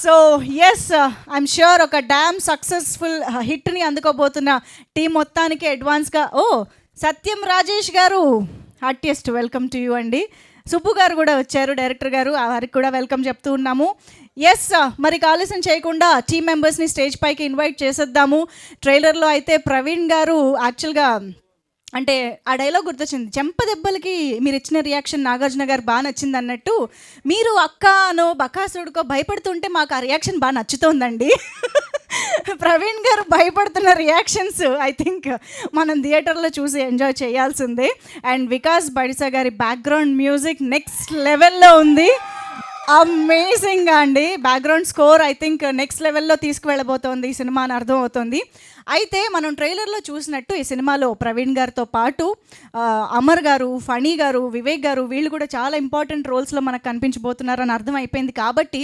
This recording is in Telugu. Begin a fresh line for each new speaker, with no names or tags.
సో ఎస్, ఐఎమ్ ష్యూర్ ఒక డ్యామ్ సక్సెస్ఫుల్ హిట్ని అందుకోబోతున్న టీం మొత్తానికి అడ్వాన్స్గా సత్యం రాజేష్ గారు హార్టియెస్ట్ వెల్కమ్ టు యూ అండి. సుబ్బు గారు కూడా వచ్చారు, డైరెక్టర్ గారు, వారికి కూడా వెల్కమ్ చెప్తూ ఉన్నాము. ఎస్, మరి ఆలస్యం చేయకుండా టీం మెంబర్స్ని స్టేజ్ పైకి ఇన్వైట్ చేసేద్దాము. ట్రైలర్లో అయితే ప్రవీణ్ గారు యాక్చువల్గా అంటే ఆ డైలాగ్ గుర్తొచ్చింది, చెంప దెబ్బలకి మీరు ఇచ్చిన రియాక్షన్ నాగార్జున గారు బాగా నచ్చింది అన్నట్టు, మీరు అక్క అనో బకాసుడికో భయపడుతుంటే మాకు ఆ రియాక్షన్ బాగా నచ్చుతోందండి. ప్రవీణ్ గారు భయపడుతున్న రియాక్షన్స్ ఐ థింక్ మనం థియేటర్లో చూసి ఎంజాయ్ చేయాల్సిందే. అండ్ వికాస్ బడిసా గారి బ్యాక్గ్రౌండ్ మ్యూజిక్ నెక్స్ట్ లెవెల్లో ఉంది, అమేజింగ్గా అండి. Background score I think next లెవెల్లో తీసుకువెళ్ళబోతోంది ఈ సినిమా అని అర్థం అవుతుంది. అయితే మనం ట్రైలర్లో చూసినట్టు ఈ సినిమాలో ప్రవీణ్ గారితో పాటు అమర్ గారు, ఫణి గారు, వివేక్ గారు వీళ్ళు కూడా చాలా ఇంపార్టెంట్ రోల్స్లో మనకు కనిపించబోతున్నారని అర్థం అయిపోయింది. కాబట్టి